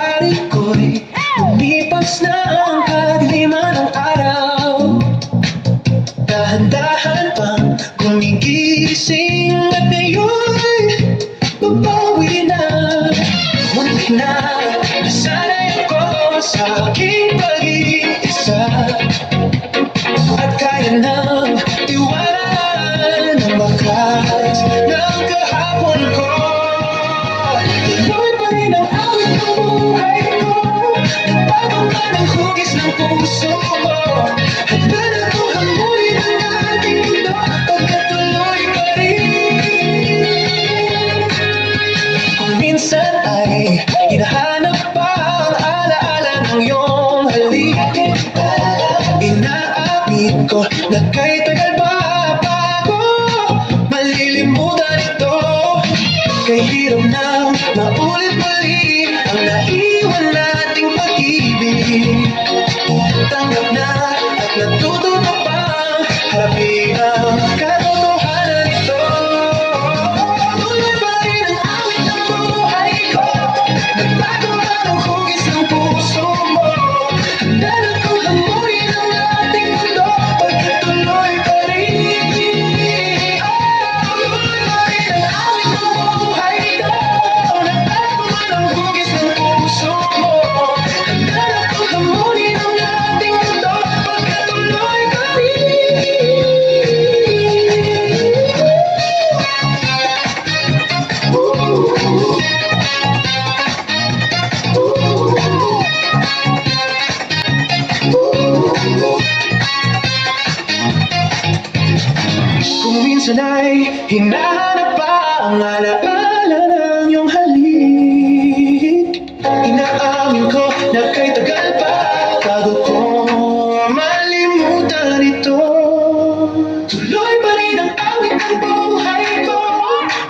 hari ko'y lumipas na ang kadiliman ng araw. Dahan-dahan pang gumigising at ngayon babawi na. Muntik na nasanay ako sa aking pag-iisa at kaya nang iwanan ang bakas ng kahapon ko. Tuloy pa rin ang awit ng buhay ko, nagbago ka ng hugis ng puso mo. Handa na kong hamunin ang ating mundo, pagkatuloy pa rin. Kung minsan ay hinahanap pa ang alaala ng iyong halik, inaamin ko na kay tagal pa bago malilimutan ito. Kay hirap na maulit muli ang naiwan nating pag-ibig. Tanggap na at natuto na pang harapin ang katotohanan ito. Tuloy pa rin ang awit ng buhay ko, nagbago ka ng hugis ng puso mo. Handa na kong hamunin ang ating mundo, pagkatuloy pa rin. Tuloy pa rin ang awit ng buhay ko, nagbago ka ng hugis ng puso mo. Handa na kong hamunin ang ating mundo, pagkatuloy pa rin. Kung minsan ay hinahanap pa ang alaala ng iyong halik, inaamin ko na kay tagal pa bago ko malimutan ito. Tuloy pa rin ang awit ng buhay ko,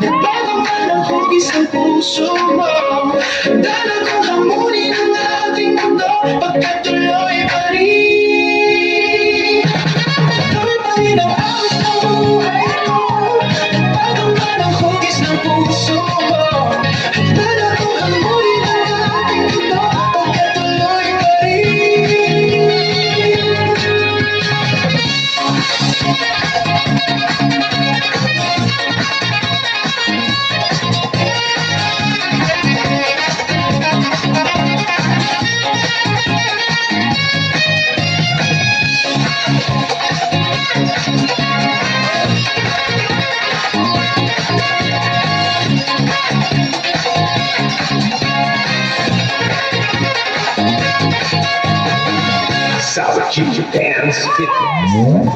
nagbago ka ng hugis ng puso mo. Handa na kong hamunin ang ating mundo, pagkatuloy pa rin. Tuloy pa rin ang awit ng buhay ko, nagbago ka ng hugis ng puso mo. Handa na kong hamunin ang ating mundo, pagkatuloy pa rin. Sour Ginger Dance Fitness.